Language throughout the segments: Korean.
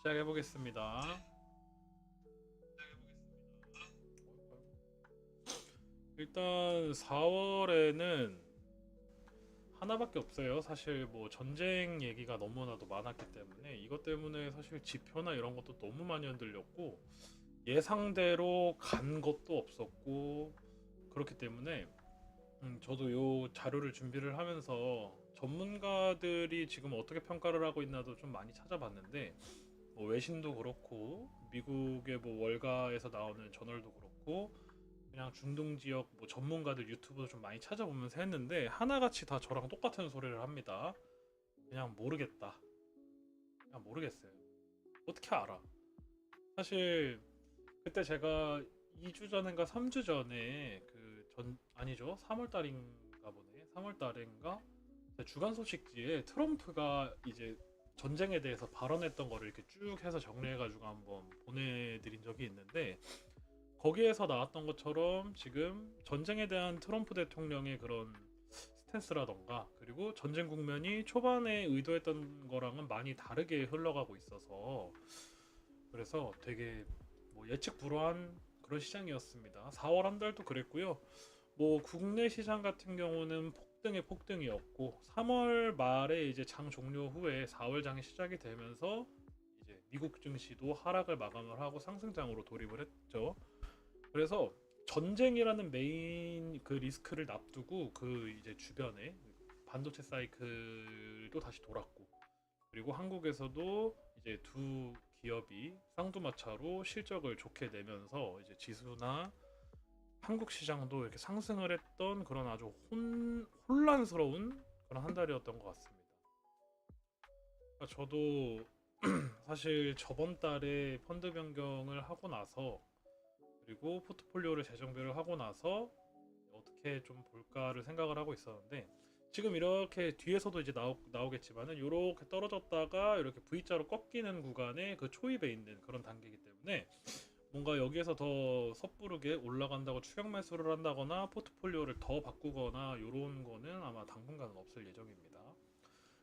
시작해 보겠습니다. 일단 4월에는 하나밖에 없어요. 사실 뭐 전쟁 얘기가 너무나도 많았기 때문에 이것 때문에 사실 지표나 이런 것도 너무 많이 흔들렸고 예상대로 간 것도 없었고 그렇기 때문에 저도 요 자료를 준비를 하면서 전문가들이 지금 어떻게 평가를 하고 있나도 좀 많이 찾아봤는데 뭐 외신도 그렇고 미국의 뭐 월가에서 나오는 저널도 그렇고 그냥 중동 지역 뭐 전문가들 유튜브도 좀 많이 찾아보면서 했는데 하나같이 다 저랑 똑같은 소리를 합니다. 그냥 모르겠다. 그냥 모르겠어요. 어떻게 알아? 사실 그때 제가 2주 전인가 3주 전에 그 전 아니죠. 3월 달인가 보네. 3월 달인가 주간 소식지에 트럼프가 이제 전쟁에 대해서 발언했던 거를 이렇게 쭉 해서 정리해가지고 한번 보내드린 적이 있는데 거기에서 나왔던 것처럼 지금 전쟁에 대한 트럼프 대통령의 그런 스탠스라던가 그리고 전쟁 국면이 초반에 의도했던 거랑은 많이 다르게 흘러가고 있어서 그래서 되게 뭐 예측 불허한 그런 시장이었습니다. 4월 한 달도 그랬고요. 뭐 국내 시장 같은 경우는 폭등의 폭등이었고 3월 말에 이제 장 종료 후에 4월 장이 시작이 되면서 이제 미국 증시도 하락을 마감을 하고 상승장으로 돌입을 했죠. 그래서 전쟁이라는 메인 그 리스크를 납두고 그 이제 주변에 반도체 사이클도 다시 돌았고 그리고 한국에서도 이제 두 기업이 쌍두마차로 실적을 좋게 내면서 이제 지수나 한국 시장도 이렇게 상승을 했던 그런 아주 혼란스러운 그런 한 달이었던 것 같습니다. 그러니까 저도 사실 저번 달에 펀드 변경을 하고 나서 그리고 포트폴리오를 재정비를 하고 나서 어떻게 좀 볼까를 생각을 하고 있었는데 지금 이렇게 뒤에서도 이제 나오겠지만은 이렇게 떨어졌다가 이렇게 V자로 꺾이는 구간에 그 초입에 있는 그런 단계이기 때문에 뭔가 여기에서 더 섣부르게 올라간다고 추격 매수를 한다거나 포트폴리오를 더 바꾸거나 이런 거는 아마 당분간은 없을 예정입니다.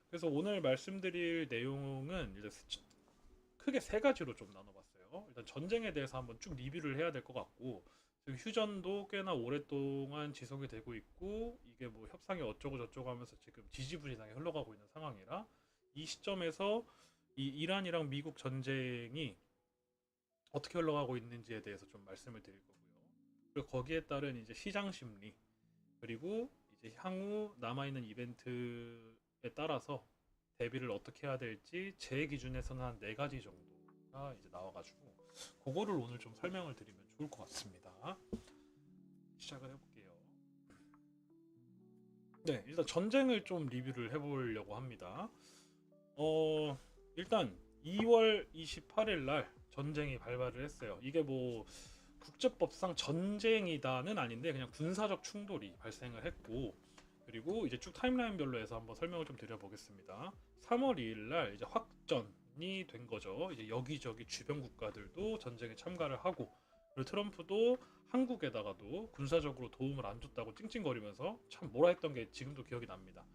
그래서 오늘 말씀드릴 내용은 이제 크게 세 가지로 좀 나눠봤어요. 일단 전쟁에 대해서 한번 쭉 리뷰를 해야 될 것 같고 지금 휴전도 꽤나 오랫동안 지속이 되고 있고 이게 뭐 협상이 어쩌고 저쩌고 하면서 지금 지지부진하게 흘러가고 있는 상황이라 이 시점에서 이 이란이랑 미국 전쟁이 어떻게 흘러가고 있는지에 대해서 좀 말씀을 드릴 거고요. 그리고 거기에 따른 이제 시장 심리 그리고 이제 향후 남아있는 이벤트에 따라서 대비를 어떻게 해야 될지 제 기준에서는 한 네 가지 정도가 이제 나와가지고 그거를 오늘 좀 설명을 드리면 좋을 것 같습니다. 시작을 해볼게요. 네, 일단 전쟁을 좀 리뷰를 해보려고 합니다. 일단 2월 28일 날 전쟁이 발발을 했어요. 이게 뭐 국제법상 전쟁이다는 아닌데 그냥 군사적 충돌이 발생을 했고 그리고 이제 쭉 타임라인별로 해서 한번 설명을 좀 드려보겠습니다. 3월 2일 날 이제 확전이 된 거죠. 이제 여기저기 주변 국가들도 전쟁에 참가를 하고 그리고 트럼프도 한국에다가도 군사적으로 도움을 안 줬다고 찡찡거리면서 참 뭐라 했던 게 지금도 기억이 납니다.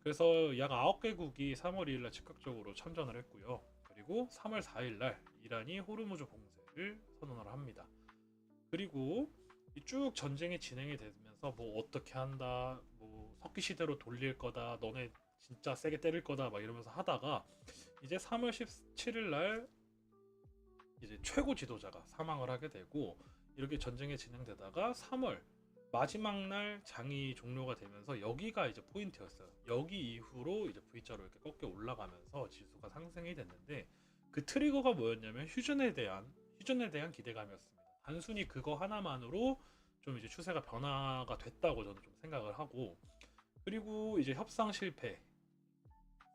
그래서 약 9개국이 3월 2일 날 즉각적으로 참전을 했고요. 그리고 3월 4일 날 이란이 호르무즈 봉쇄를 선언을 합니다. 그리고 쭉 전쟁이 진행이 되면서 뭐 어떻게 한다, 뭐 석기 시대로 돌릴 거다, 너네 진짜 세게 때릴 거다 막 이러면서 하다가 이제 3월 17일 날 이제 최고 지도자가 사망을 하게 되고 이렇게 전쟁이 진행되다가 3월 마지막 날 장이 종료가 되면서 여기가 이제 포인트였어요. 여기 이후로 이제 V자로 이렇게 꺾여 올라가면서 지수가 상승이 됐는데 그 트리거가 뭐였냐면 휴전에 대한 기대감이었습니다. 단순히 그거 하나만으로 좀 이제 추세가 변화가 됐다고 저는 좀 생각을 하고 그리고 이제 협상 실패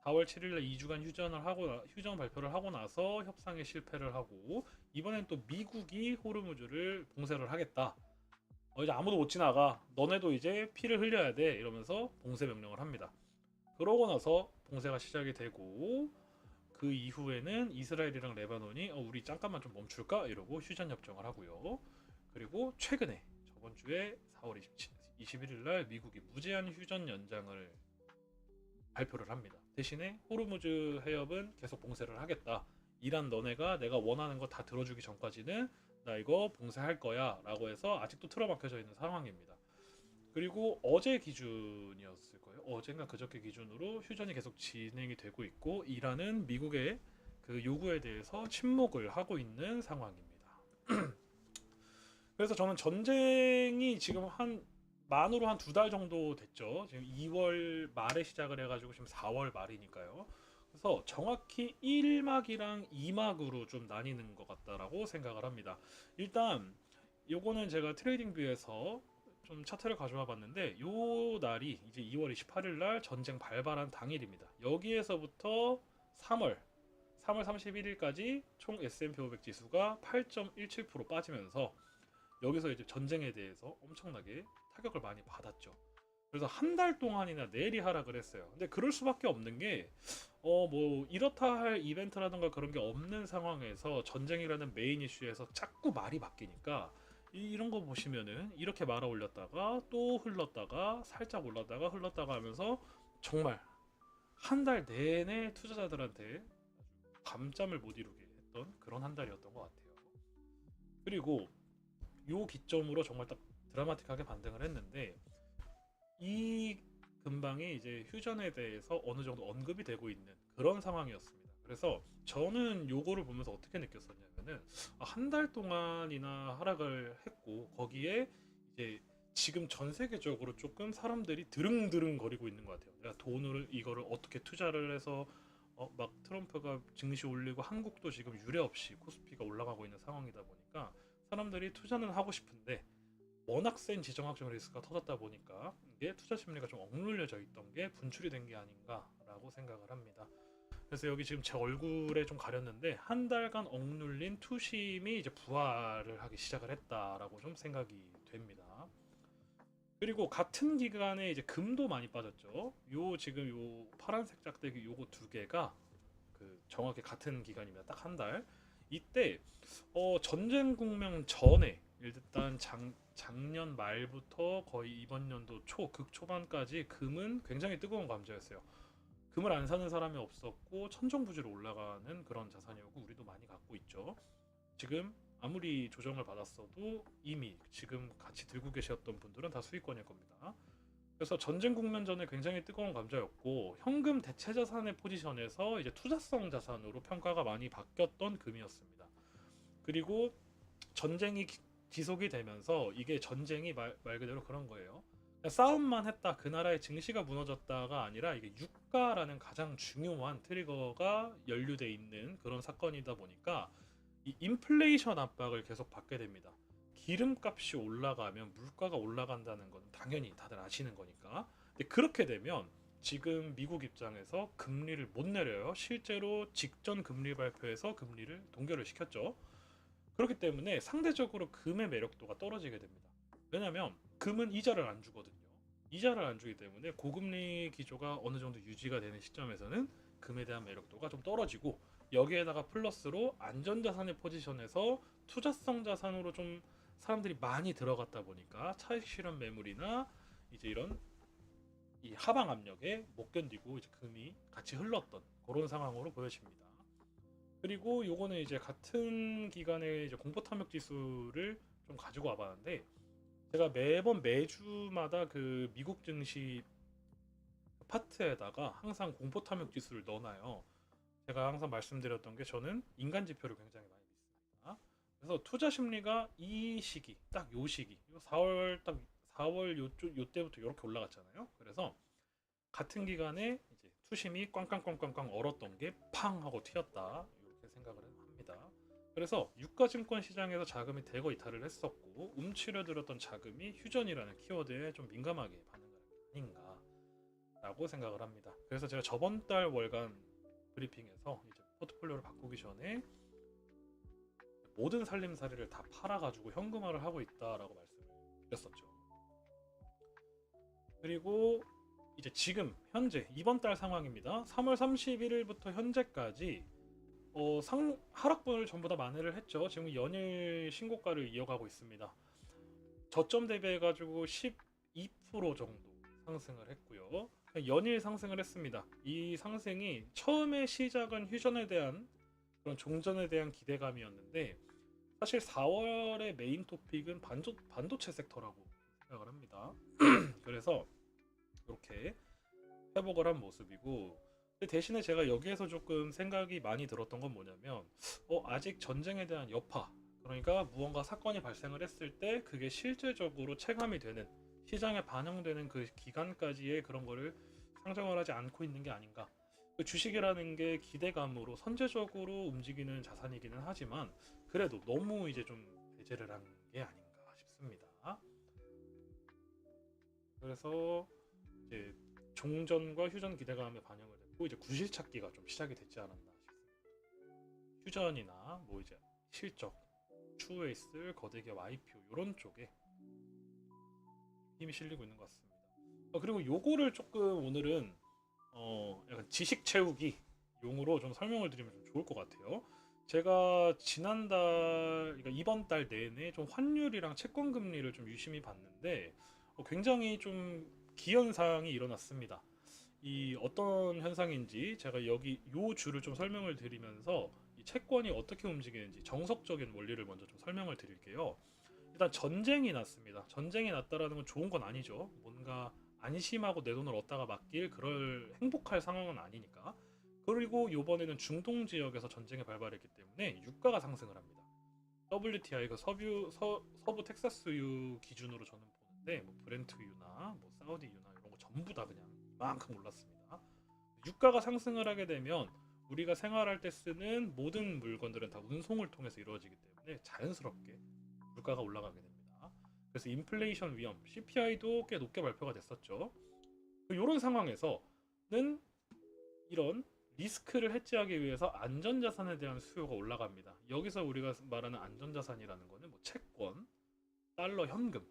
4월 7일에 2주간 휴전 발표를 하고 나서 협상에 실패를 하고 이번엔 또 미국이 호르무즈를 봉쇄를 하겠다. 이제 아무도 못 지나가. 너네도 이제 피를 흘려야 돼. 이러면서 봉쇄 명령을 합니다. 그러고 나서 봉쇄가 시작이 되고 그 이후에는 이스라엘이랑 레바논이 우리 잠깐만 좀 멈출까? 이러고 휴전 협정을 하고요. 그리고 최근에 저번 주에 4월 21일 날 미국이 무제한 휴전 연장을 발표를 합니다. 대신에 호르무즈 해협은 계속 봉쇄를 하겠다. 이란 너네가 내가 원하는 거 다 들어주기 전까지는 나 이거 봉쇄할 거야 라고 해서 아직도 틀어막혀져 있는 상황입니다. 그리고 어제 기준이었을 거예요. 어젠가 그저께 기준으로 휴전이 계속 진행이 되고 있고 이란은 미국의 그 요구에 대해서 침묵을 하고 있는 상황입니다. 그래서 저는 전쟁이 지금 한 만으로 한 2달 정도 됐죠. 지금 2월 말에 시작을 해가지고 지금 4월 말이니까요. 그래서 정확히 1막이랑 2막으로 좀 나뉘는 것 같다라고 생각을 합니다. 일단 요거는 제가 트레이딩 뷰에서 좀 차트를 가져와 봤는데 요 날이 이제 2월 28일 날 전쟁 발발한 당일입니다. 여기에서부터 3월 31일까지 총 S&P 500 지수가 8.17% 빠지면서 여기서 이제 전쟁에 대해서 엄청나게 타격을 많이 받았죠. 그래서 한 달 동안이나 내리 하락을 했어요. 근데 그럴 수밖에 없는 게 뭐 이렇다 할 이벤트라든가 그런 게 없는 상황에서 전쟁이라는 메인 이슈에서 자꾸 말이 바뀌니까 이런 거 보시면은 이렇게 말아 올렸다가 또 흘렀다가 살짝 올랐다가 흘렀다가 하면서 정말 한 달 내내 투자자들한테 밤잠을 못 이루게 했던 그런 한 달이었던 것 같아요. 그리고 요 기점으로 정말 딱 드라마틱하게 반등을 했는데 이 근방에 이제 휴전에 대해서 어느 정도 언급이 되고 있는 그런 상황이었습니다. 그래서 저는 요거를 보면서 어떻게 느꼈었냐면은 한 달 동안이나 하락을 했고 거기에 이제 지금 전 세계적으로 조금 사람들이 드릉드릉 거리고 있는 것 같아요. 내가 돈을 이거를 어떻게 투자를 해서 막 트럼프가 증시 올리고 한국도 지금 유례 없이 코스피가 올라가고 있는 상황이다 보니까 사람들이 투자는 하고 싶은데 워낙 센 지정학적 리스크가 터졌다 보니까 이게 투자 심리가 좀 억눌려져 있던 게 분출이 된 게 아닌가라고 생각을 합니다. 그래서 여기 지금 제 얼굴에 좀 가렸는데 한 달간 억눌린 투심이 이제 부활을 하기 시작을 했다라고 좀 생각이 됩니다. 그리고 같은 기간에 이제 금도 많이 빠졌죠. 요 지금 요 파란색 짝대기 요거 두 개가 그 정확히 같은 기간입니다. 딱 한 달. 이때 전쟁 국면 전에 일단 작년 말부터 거의 이번 연도 극초반까지 금은 굉장히 뜨거운 감자였어요. 금을 안 사는 사람이 없었고 천정부지로 올라가는 그런 자산이었고 우리도 많이 갖고 있죠. 지금 아무리 조정을 받았어도 이미 지금 같이 들고 계셨던 분들은 다 수익권일 겁니다. 그래서 전쟁 국면 전에 굉장히 뜨거운 감자였고 현금 대체 자산의 포지션에서 이제 투자성 자산으로 평가가 많이 바뀌었던 금이었습니다. 그리고 전쟁이 지속이 되면서 이게 전쟁이 말 그대로 그런 거예요. 싸움만 했다 그 나라의 증시가 무너졌다가 아니라 이게 유가라는 가장 중요한 트리거가 연루돼 있는 그런 사건이다 보니까 이 인플레이션 압박을 계속 받게 됩니다. 기름값이 올라가면 물가가 올라간다는 건 당연히 다들 아시는 거니까. 근데 그렇게 되면 지금 미국 입장에서 금리를 못 내려요. 실제로 직전 금리 발표에서 금리를 동결을 시켰죠. 그렇기 때문에 상대적으로 금의 매력도가 떨어지게 됩니다. 왜냐하면 금은 이자를 안 주거든요. 이자를 안 주기 때문에 고금리 기조가 어느 정도 유지가 되는 시점에서는 금에 대한 매력도가 좀 떨어지고 여기에다가 플러스로 안전자산의 포지션에서 투자성 자산으로 좀 사람들이 많이 들어갔다 보니까 차익 실현 매물이나 이제 이런 이 하방 압력에 못 견디고 이제 금이 같이 흘렀던 그런 상황으로 보여집니다. 그리고 요거는 이제 같은 기간에 이제 공포 탐욕 지수를 좀 가지고 와봤는데 제가 매주마다 그 미국 증시 파트에다가 항상 공포 탐욕 지수를 넣어놔요. 제가 항상 말씀드렸던 게 저는 인간 지표를 굉장히 많이 믿습니다. 그래서 투자 심리가 이 시기, 딱 요 시기, 4월 요때부터 이렇게 올라갔잖아요. 그래서 같은 기간에 이제 투심이 꽝꽝꽝꽝꽝 얼었던 게 팡 하고 튀었다. 이렇게 생각을 합니다. 그래서 유가증권 시장에서 자금이 대거 이탈을 했었고 움츠려들었던 자금이 휴전이라는 키워드에 좀 민감하게 반응을 한 게 아닌가라고 생각을 합니다. 그래서 제가 저번 달 월간 브리핑에서 이제 포트폴리오를 바꾸기 전에 모든 살림살이를 다 팔아가지고 현금화를 하고 있다라고 말씀을 드렸었죠. 그리고 이제 지금 현재 이번 달 상황입니다. 3월 31일부터 현재까지 하락분을 전부 다 만회를 했죠. 지금 연일 신고가를 이어가고 있습니다. 저점 대비해가지고 12% 정도 상승을 했고요. 연일 상승을 했습니다. 이 상승이 처음에 시작은 휴전에 대한 그런 종전에 대한 기대감이었는데 사실 4월의 메인 토픽은 반도체 섹터라고 생각을 합니다. 그래서 이렇게 회복을 한 모습이고 근데 대신에 제가 여기에서 조금 생각이 많이 들었던 건 뭐냐면 아직 전쟁에 대한 여파 그러니까 무언가 사건이 발생을 했을 때 그게 실제적으로 체감이 되는 시장에 반영되는 그 기간까지의 그런 거를 상정을 하지 않고 있는 게 아닌가. 그 주식이라는 게 기대감으로 선제적으로 움직이는 자산이기는 하지만 그래도 너무 이제 좀 배제를 한 게 아닌가 싶습니다. 그래서 이제 종전과 휴전 기대감에 반영을 됐고 이제 구실 찾기가 좀 시작이 됐지 않았나 싶습니다. 휴전이나 뭐 이제 실적, 추후에 있을 거대 기업 IPO 이런 쪽에 힘이 실리고 있는 것 같습니다. 그리고 요거를 조금 오늘은 약간 지식 채우기 용으로 좀 설명을 드리면 좀 좋을 것 같아요. 제가 그러니까 이번 달 내내 좀 환율이랑 채권 금리를 좀 유심히 봤는데 굉장히 좀 기현상이 일어났습니다. 이 어떤 현상인지 제가 여기 요 주를 좀 설명을 드리면서 이 채권이 어떻게 움직이는지 정석적인 원리를 먼저 좀 설명을 드릴게요. 일단 전쟁이 났습니다. 전쟁이 났다라는 건 좋은 건 아니죠. 뭔가 안심하고 내 돈을 얻다가 맡길 그럴 행복할 상황은 아니니까. 그리고 요번에는 중동 지역에서 전쟁이 발발했기 때문에 유가가 상승을 합니다. WTI 그 서부 텍사스유 기준으로 저는 보는데 뭐 브렌트유나 뭐 사우디유나 이런 거 전부 다 그냥 이만큼 올랐습니다. 유가가 상승을 하게 되면 우리가 생활할 때 쓰는 모든 물건들은 다 운송을 통해서 이루어지기 때문에 자연스럽게 물가가 올라가게 됩니다. 그래서 인플레이션 위험, CPI도 꽤 높게 발표가 됐었죠. 이런 상황에서는 이런 리스크를 해지하기 위해서 안전자산에 대한 수요가 올라갑니다. 여기서 우리가 말하는 안전자산이라는 거는 뭐 채권, 달러, 현금,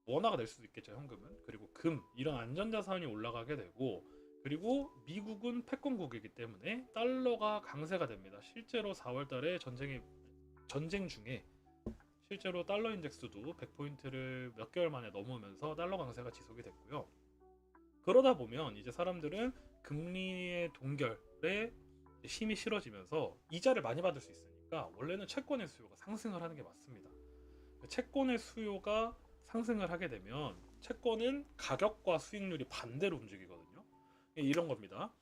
원화가 될 수도 있겠죠, 현금은. 그리고 금, 이런 안전자산이 올라가게 되고 그리고 미국은 패권국이기 때문에 달러가 강세가 됩니다. 실제로 4월 달에 전쟁 중에 실제로 달러 인덱스도 100포인트를 몇 개월 만에 넘으면서 달러 강세가 지속이 됐고요. 그러다 보면 이제 사람들은 금리의 동결에 힘이 실어지면서 이자를 많이 받을 수 있으니까 원래는 채권의 수요가 상승을 하는 게 맞습니다. 채권의 수요가 상승을 하게 되면 채권은 가격과 수익률이 반대로 움직이거든요. 이런 겁니다.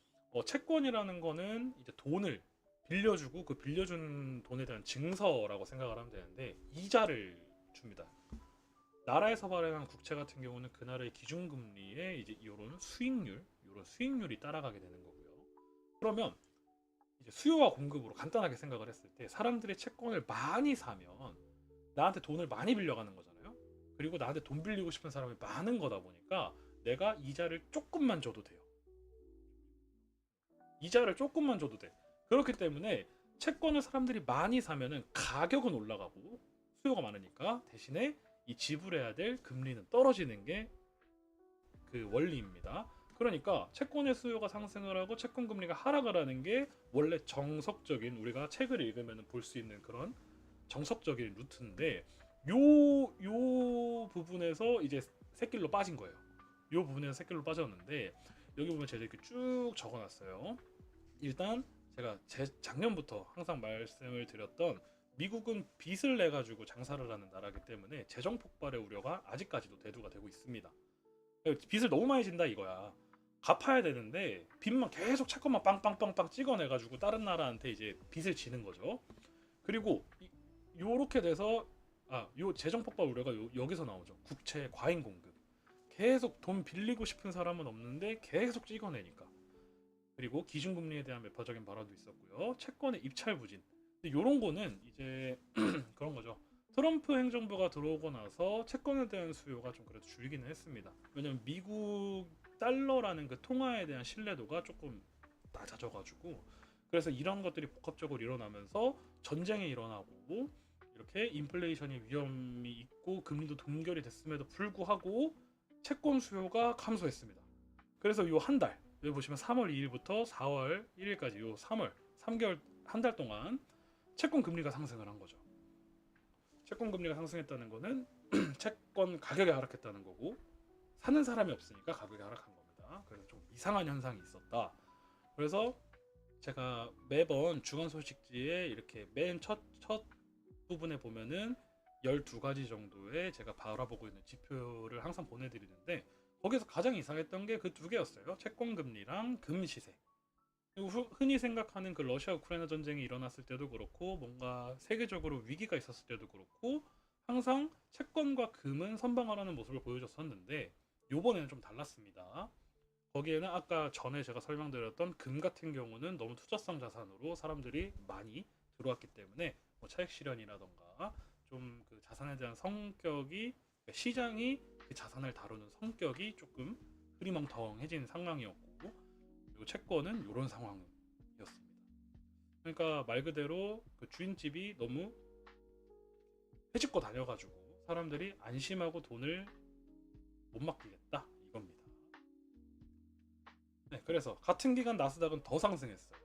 채권이라는 거는 이제 돈을 빌려주고 그 빌려준 돈에 대한 증서라고 생각을 하면 되는데 이자를 줍니다. 나라에서 발행한 국채 같은 경우는 그 나라의 기준금리에 이제 이런 수익률이 따라가게 되는 거고요. 그러면 이제 수요와 공급으로 간단하게 생각을 했을 때 사람들이 채권을 많이 사면 나한테 돈을 많이 빌려가는 거잖아요. 그리고 나한테 돈 빌리고 싶은 사람이 많은 거다 보니까 내가 이자를 조금만 줘도 돼요. 이자를 조금만 줘도 돼. 그렇기 때문에 채권을 사람들이 많이 사면은 가격은 올라가고 수요가 많으니까 대신에 이 지불해야 될 금리는 떨어지는 게 그 원리입니다. 그러니까 채권의 수요가 상승을 하고 채권 금리가 하락을 하는 게 원래 정석적인 우리가 책을 읽으면 볼 수 있는 그런 정석적인 루트인데 요 부분에서 이제 새길로 빠진 거예요. 요 부분에서 새길로 빠졌는데 여기 보면 제가 이렇게 쭉 적어놨어요. 일단 제가 작년부터 항상 말씀을 드렸던 미국은 빚을 내 가지고 장사를 하는 나라이기 때문에 재정 폭발의 우려가 아직까지도 대두가 되고 있습니다. 빚을 너무 많이 진다 이거야. 갚아야 되는데 빚만 계속 채권만 빵빵빵빵 찍어내 가지고 다른 나라한테 이제 빚을 지는 거죠. 그리고 요렇게 돼서 요 재정 폭발 우려가 여기서 나오죠. 국채 과잉 공급. 계속 돈 빌리고 싶은 사람은 없는데 계속 찍어내니까. 그리고 기준금리에 대한 매파적인 발언도 있었고요. 채권의 입찰 부진. 근데 이런 거는 이제 그런 거죠. 트럼프 행정부가 들어오고 나서 채권에 대한 수요가 좀 그래도 줄기는 했습니다. 왜냐면 미국 달러라는 그 통화에 대한 신뢰도가 조금 낮아져가지고 그래서 이런 것들이 복합적으로 일어나면서 전쟁이 일어나고 이렇게 인플레이션이 위험이 있고 금리도 동결이 됐음에도 불구하고 채권 수요가 감소했습니다. 그래서 요 한 달, 여기 보시면 3월 2일부터 4월 1일까지 요 3개월 한 달 동안 채권 금리가 상승을 한 거죠. 채권 금리가 상승했다는 거는 채권 가격이 하락했다는 거고 사는 사람이 없으니까 가격이 하락한 겁니다. 그래서 좀 이상한 현상이 있었다. 그래서 제가 매번 주간 소식지에 이렇게 맨 첫 부분에 보면은 12가지 정도의 제가 바라보고 있는 지표를 항상 보내드리는데 거기서 가장 이상했던 게 그 두 개였어요. 채권 금리랑 금 시세. 그리고 흔히 생각하는 그 러시아 우크라이나 전쟁이 일어났을 때도 그렇고 뭔가 세계적으로 위기가 있었을 때도 그렇고 항상 채권과 금은 선방하라는 모습을 보여줬었는데 요번에는 좀 달랐습니다. 거기에는 아까 전에 제가 설명드렸던 금 같은 경우는 너무 투자성 자산으로 사람들이 많이 들어왔기 때문에 뭐 차익 실현이라던가 좀 그 자산에 대한 성격이 그러니까 시장이 그 자산을 다루는 성격이 조금 흐리멍텅해진 상황이었고 그리고 채권은 이런 상황이었습니다. 그러니까 말 그대로 그 주인집이 너무 해집고 다녀가지고 사람들이 안심하고 돈을 못 맡기겠다 이겁니다. 네, 그래서 같은 기간 나스닥은 더 상승했어요.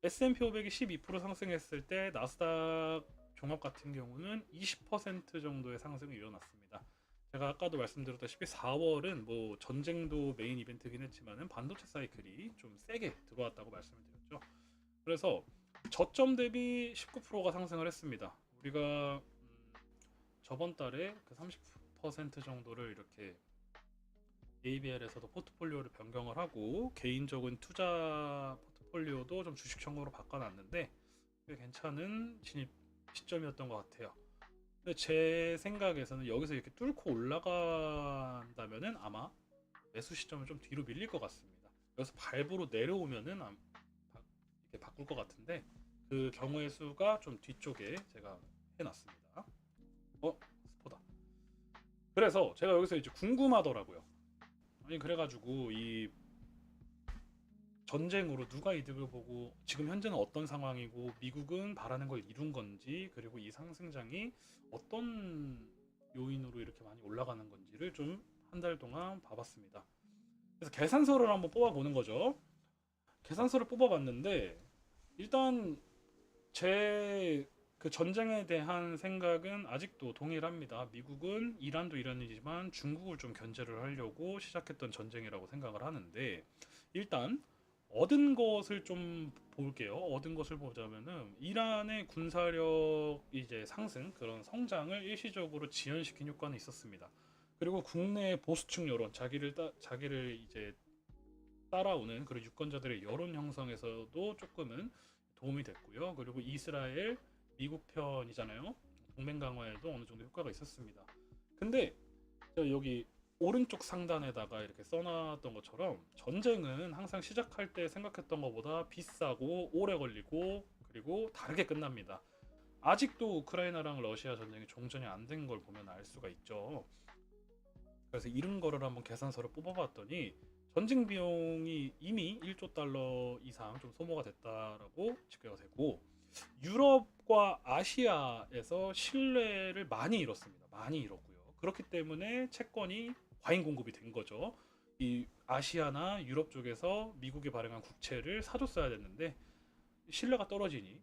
S&P 500이 12% 상승했을 때 나스닥 종합 같은 경우는 20% 정도의 상승이 일어났습니다. 제가 아까도 말씀드렸다시피 4월은 뭐 전쟁도 메인 이벤트긴 했지만은 반도체 사이클이 좀 세게 들어왔다고 말씀을 드렸죠. 그래서 저점 대비 19%가 상승을 했습니다. 우리가 저번 달에 그 30% 정도를 이렇게 ABL에서도 포트폴리오를 변경을 하고 개인적인 투자 포트폴리오도 좀 주식 청구로 바꿔놨는데 꽤 괜찮은 진입 시점이었던 것 같아요. 근데 제 생각에서는 여기서 이렇게 뚫고 올라간다면은 아마 매수 시점은 좀 뒤로 밀릴 것 같습니다. 여기서 발부로 내려오면은 이렇게 바꿀 것 같은데 그 경우의 수가 좀 뒤쪽에 제가 해놨습니다. 스포다. 그래서 제가 여기서 이제 궁금하더라고요. 아니 그래가지고 이 전쟁으로 누가 이득을 보고 지금 현재는 어떤 상황이고 미국은 바라는 걸 이룬 건지 그리고 이 상승장이 어떤 요인으로 이렇게 많이 올라가는 건지를 좀 한 달 동안 봐봤습니다. 그래서 계산서를 한번 뽑아보는 거죠. 계산서를 뽑아봤는데 일단 제 그 전쟁에 대한 생각은 아직도 동일합니다. 미국은 이란도 이란이지만 중국을 좀 견제를 하려고 시작했던 전쟁이라고 생각을 하는데 일단 얻은 것을 좀 볼게요. 얻은 것을 보자면은 이란의 군사력 이제 상승 그런 성장을 일시적으로 지연시킨 효과는 있었습니다. 그리고 국내 보수층 여론 자기를 이제 따라오는 그런 유권자들의 여론 형성에서도 조금은 도움이 됐고요. 그리고 이스라엘, 미국 편이잖아요. 동맹 강화에도 어느 정도 효과가 있었습니다. 근데 여기 오른쪽 상단에다가 이렇게 써놨던 것처럼 전쟁은 항상 시작할 때 생각했던 것보다 비싸고 오래 걸리고 그리고 다르게 끝납니다. 아직도 우크라이나랑 러시아 전쟁이 종전이 안 된 걸 보면 알 수가 있죠. 그래서 이런 거를 한번 계산서를 뽑아봤더니 전쟁 비용이 이미 1조 달러 이상 좀 소모가 됐다라고 집계가 되고 유럽과 아시아에서 신뢰를 많이 잃었습니다. 많이 잃었고요. 그렇기 때문에 채권이 과잉 공급이 된 거죠. 이 아시아나 유럽 쪽에서 미국이 발행한 국채를 사줬어야 됐는데 신뢰가 떨어지니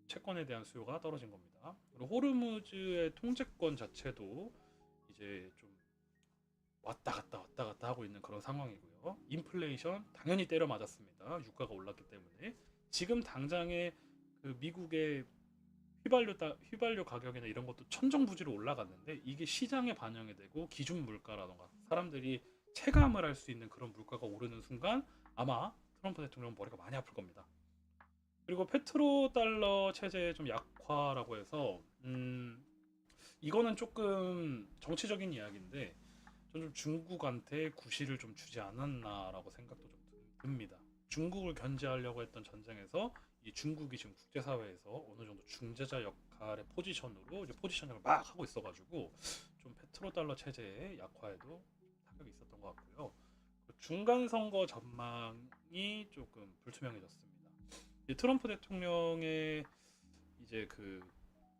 채권에 대한 수요가 떨어진 겁니다. 그리고 호르무즈의 통제권 자체도 이제 좀 왔다 갔다 하고 있는 그런 상황이고요. 인플레이션 당연히 때려 맞았습니다. 유가가 올랐기 때문에 지금 당장에 그 미국의 휘발유 가격이나 이런 것도 천정부지로 올라갔는데 이게 시장에 반영이 되고 기준 물가라던가 사람들이 체감을 할 수 있는 그런 물가가 오르는 순간 아마 트럼프 대통령 머리가 많이 아플 겁니다. 그리고 페트로 달러 체제의 좀 약화라고 해서 이거는 조금 정치적인 이야기인데 좀 중국한테 구실을 좀 주지 않았나라고 생각도 좀 듭니다. 중국을 견제하려고 했던 전쟁에서 이 중국이 지금 국제사회에서 어느 정도 중재자 역할의 포지션으로 이제 포지셔닝을 막 하고 있어가지고 좀 페트로달러 체제의 약화에도 타격이 있었던 것 같고요. 그 중간 선거 전망이 조금 불투명해졌습니다. 트럼프 대통령의 이제 그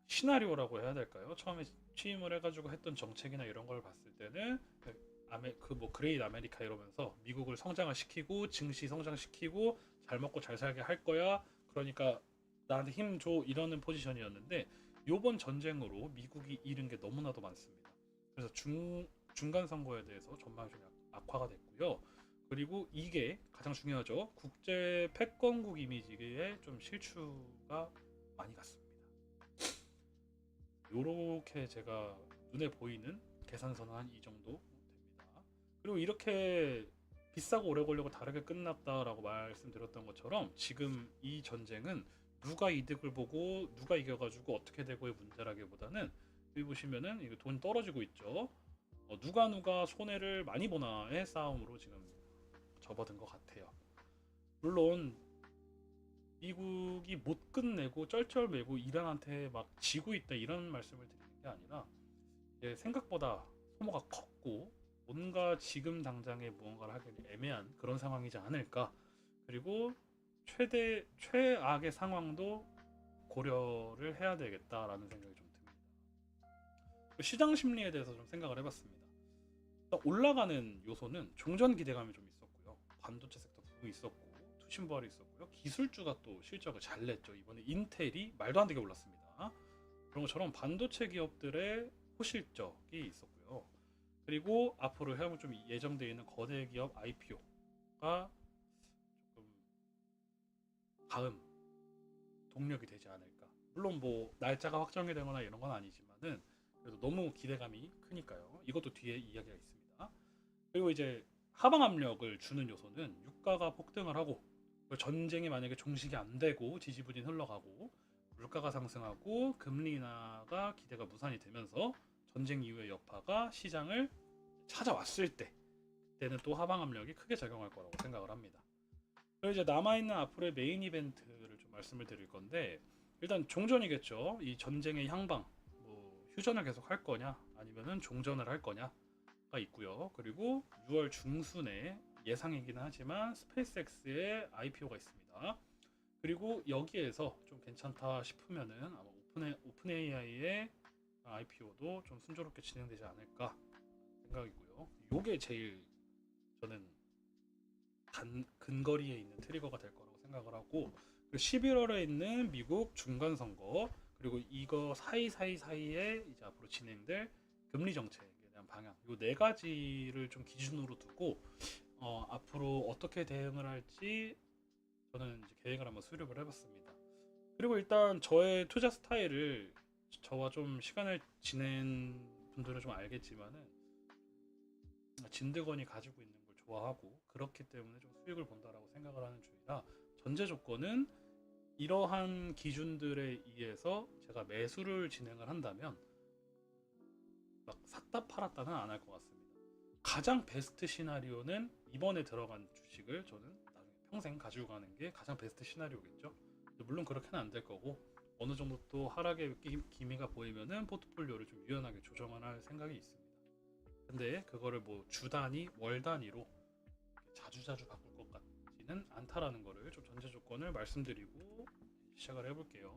시나리오라고 해야 될까요? 처음에 취임을 해가지고 했던 정책이나 이런 걸 봤을 때는 그뭐 그레이트 아메리카 이러면서 미국을 성장을 시키고 증시 성장시키고 잘 먹고 잘 살게 할 거야. 그러니까 나한테 힘 줘 이러는 포지션이었는데 요번 전쟁으로 미국이 잃은 게 너무나도 많습니다. 그래서 중간 선거에 대해서 전망이 좀 악화가 됐고요. 그리고 이게 가장 중요하죠. 국제 패권국 이미지에 좀 실추가 많이 갔습니다. 요렇게 제가 눈에 보이는 계산서는 한 이 정도 됩니다. 그리고 이렇게 비싸고 오래 걸리고 다르게 끝났다라고 말씀드렸던 것처럼 지금 이 전쟁은 누가 이득을 보고 누가 이겨가지고 어떻게 되고의 문제라기보다는 여기 보시면은 이거 돈 떨어지고 있죠. 누가 손해를 많이 보나의 싸움으로 지금 접어든 것 같아요. 물론 미국이 못 끝내고 쩔쩔매고 이란한테 막 지고 있다 이런 말씀을 드리는 게 아니라 생각보다 소모가 컸고 뭔가 지금 당장에 무언가를 하기는 애매한 그런 상황이지 않을까. 그리고 최악의 상황도 고려를 해야 되겠다라는 생각이 좀 듭니다. 시장 심리에 대해서 좀 생각을 해봤습니다. 올라가는 요소는 종전 기대감이 좀 있었고요. 반도체 섹터 부분이 있었고 투신부활이 있었고요. 기술주가 또 실적을 잘 냈죠. 이번에 인텔이 말도 안 되게 올랐습니다. 그런 것처럼 반도체 기업들의 호실적이 있었고요. 그리고 앞으로 향후 좀 예정되어 있는 거대 기업 IPO가 조금 다음 동력이 되지 않을까. 물론 뭐 날짜가 확정이 되거나 이런 건 아니지만은 그래도 너무 기대감이 크니까요. 이것도 뒤에 이야기가 있습니다. 그리고 이제 하방 압력을 주는 요소는 유가가 폭등을 하고 전쟁이 만약에 종식이 안 되고 지지부진 흘러가고 물가가 상승하고 금리 인하가 기대가 무산이 되면서 전쟁 이후의 여파가 시장을 찾아왔을 때 그때는 또 하방 압력이 크게 작용할 거라고 생각을 합니다. 그리고 이제 남아있는 앞으로의 메인 이벤트를 좀 말씀을 드릴 건데 일단 종전이겠죠. 이 전쟁의 향방 뭐 휴전을 계속 할 거냐 아니면은 종전을 할 거냐가 있고요. 그리고 6월 중순에 예상이기는 하지만 스페이스X의 IPO가 있습니다. 그리고 여기에서 좀 괜찮다 싶으면은 아마 오픈 AI의 IPO도 좀 순조롭게 진행되지 않을까 생각이고요. 요게 제일 저는 근거리에 있는 트리거가 될 거라고 생각을 하고 11월에 있는 미국 중간 선거 그리고 이거 사이에 이제 앞으로 진행될 금리 정책에 대한 방향 요 네 가지를 좀 기준으로 두고 앞으로 어떻게 대응을 할지 저는 이제 계획을 한번 수립을 해봤습니다. 그리고 일단 저의 투자 스타일을 저와 좀 시간을 지낸 분들은 좀 알겠지만은 진드건이 가지고 있는 걸 좋아하고 그렇기 때문에 좀 수익을 본다라고 생각을 하는 중이라 전제 조건은 이러한 기준들에 의해서 제가 매수를 진행을 한다면 막 샀다 팔았다는 안 할 것 같습니다. 가장 베스트 시나리오는 이번에 들어간 주식을 저는 나중에 평생 가지고 가는 게 가장 베스트 시나리오겠죠. 물론 그렇게는 안 될 거고 어느 정도 또 하락의 기미가 보이면은 포트폴리오를 좀 유연하게 조정을 할 생각이 있습니다. 근데 그거를 뭐 주 단위, 월 단위로 자주 바꿀 것 같지는 않다라는 거를 좀 전제 조건을 말씀드리고 시작을 해볼게요.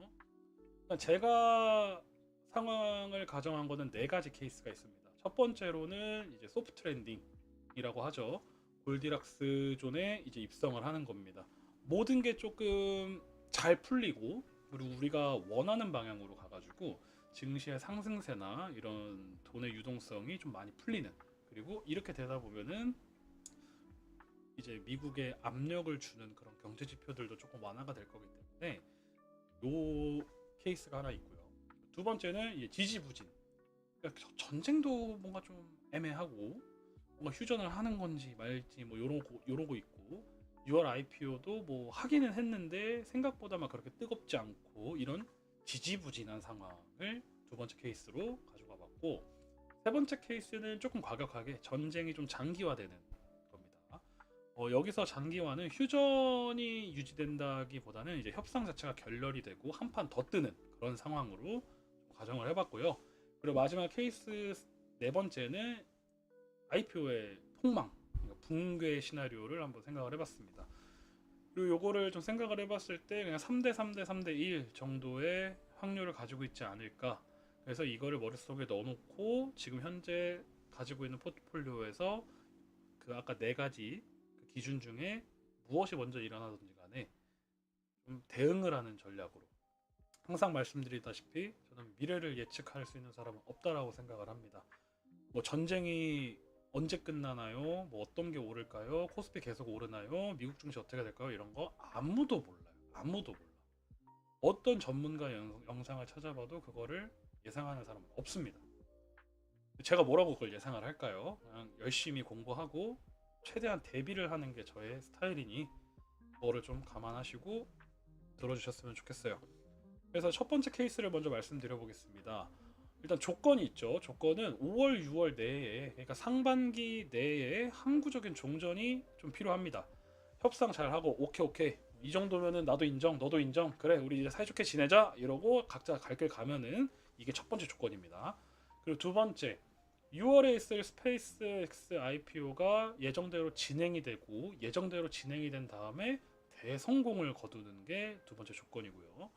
제가 상황을 가정한 거는 네 가지 케이스가 있습니다. 첫 번째로는 이제 소프트 랜딩이라고 하죠. 골디락스 존에 이제 입성을 하는 겁니다. 모든 게 조금 잘 풀리고 그리고 우리가 원하는 방향으로 가가지고 증시의 상승세나 이런 돈의 유동성이 좀 많이 풀리는 그리고 이렇게 되다 보면은 이제 미국에 압력을 주는 그런 경제 지표들도 조금 완화가 될 거기 때문에 요 케이스가 하나 있고요. 두 번째는 이제 지지부진. 그러니까 전쟁도 뭔가 좀 애매하고 뭔가 휴전을 하는 건지 말지 뭐 요런 거 있고 6월 IPO도 뭐 하기는 했는데 생각보다 막 그렇게 뜨겁지 않고 이런 지지부진한 상황을 두 번째 케이스로 가져가 봤고 세 번째 케이스는 조금 과격하게 전쟁이 좀 장기화되는 겁니다. 여기서 장기화는 휴전이 유지된다기보다는 이제 협상 자체가 결렬이 되고 한 판 더 뜨는 그런 상황으로 가정을 해봤고요. 그리고 마지막 케이스 네 번째는 IPO의 폭망, 그러니까 붕괴 시나리오를 한번 생각을 해봤습니다. 그리고 요거를 좀 생각을 해봤을 때 그냥 3대 3대 3대 1 정도의 확률을 가지고 있지 않을까. 그래서 이거를 머릿속에 넣어놓고 지금 현재 가지고 있는 포트폴리오에서 그 아까 네 가지 그 기준 중에 무엇이 먼저 일어나든지 간에 좀 대응을 하는 전략으로 항상 말씀드리다시피 저는 미래를 예측할 수 있는 사람은 없다라고 생각을 합니다. 뭐 전쟁이 언제 끝나나요? 뭐 어떤 게 오를까요? 코스피 계속 오르나요? 미국 증시 어떻게 될까요? 이런 거 아무도 몰라요. 아무도 몰라. 어떤 전문가 영상을 찾아봐도 그거를 예상하는 사람은 없습니다. 제가 뭐라고 그걸 예상을 할까요? 그냥 열심히 공부하고 최대한 대비를 하는 게 저의 스타일이니 그거를 좀 감안하시고 들어주셨으면 좋겠어요. 그래서 첫 번째 케이스를 먼저 말씀드려 보겠습니다. 일단 조건이 있죠. 조건은 5월, 6월 내에, 그러니까 상반기 내에 항구적인 종전이 좀 필요합니다. 협상 잘 하고 오케이 오케이 이 정도면은 나도 인정, 너도 인정. 그래 우리 이제 사이좋게 지내자 이러고 각자 갈 길 가면은 이게 첫 번째 조건입니다. 그리고 두 번째 6월에 있을 스페이스X IPO가 예정대로 진행이 되고 예정대로 진행이 된 다음에 대성공을 거두는 게 두 번째 조건이고요.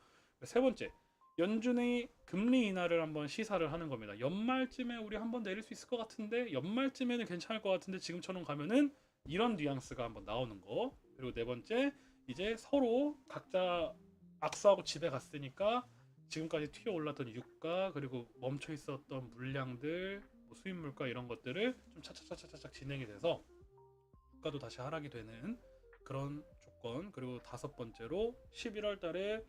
세 번째 연준의 금리 인하를 한번 시사를 하는 겁니다. 연말쯤에 우리 한번 내릴 수 있을 것 같은데 연말쯤에는 괜찮을 것 같은데 지금처럼 가면은 이런 뉘앙스가 한번 나오는 거. 그리고 네 번째 이제 서로 각자 악수하고 집에 갔으니까 지금까지 튀어 올랐던 유가 그리고 멈춰 있었던 물량들 뭐 수입 물가 이런 것들을 좀 차차차차차 진행이 돼서 유가도 다시 하락이 되는 그런 조건. 그리고 다섯 번째로 11월 달에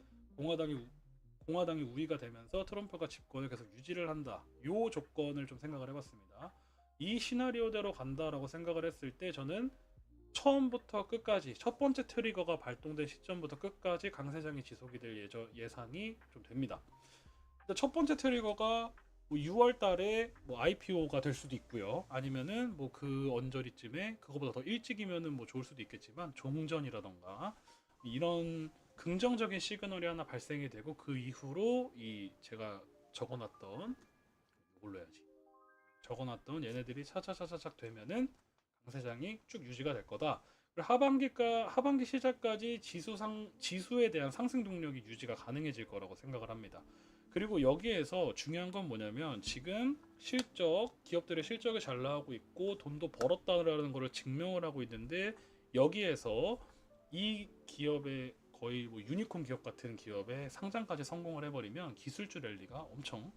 공화당이 우위가 되면서 트럼프가 집권을 계속 유지를 한다. 요 조건을 좀 생각을 해봤습니다. 이 시나리오대로 간다라고 생각을 했을 때 저는 처음부터 끝까지 첫 번째 트리거가 발동된 시점부터 끝까지 강세장이 지속이 될 예상이 좀 됩니다. 첫 번째 트리거가 뭐 6월 달에 뭐 IPO가 될 수도 있고요. 아니면은 뭐 그 언저리쯤에 그거보다 더 일찍이면은 뭐 좋을 수도 있겠지만 종전이라던가 이런 긍정적인 시그널이 하나 발생이 되고 그 이후로 이 제가 적어놨던 이걸로 해야지 적어놨던 얘네들이 차차차차착 되면은 강세장이 쭉 유지가 될 거다. 그리고 하반기 시작까지 지수에 대한 상승 동력이 유지가 가능해질 거라고 생각을 합니다. 그리고 여기에서 중요한 건 뭐냐면 지금 기업들의 실적이 잘 나오고 있고 돈도 벌었다라는 것을 증명을 하고 있는데 여기에서 이 기업의 거의 뭐 유니콘 기업 같은 기업의 상장까지 성공을 해버리면 기술주 랠리가 엄청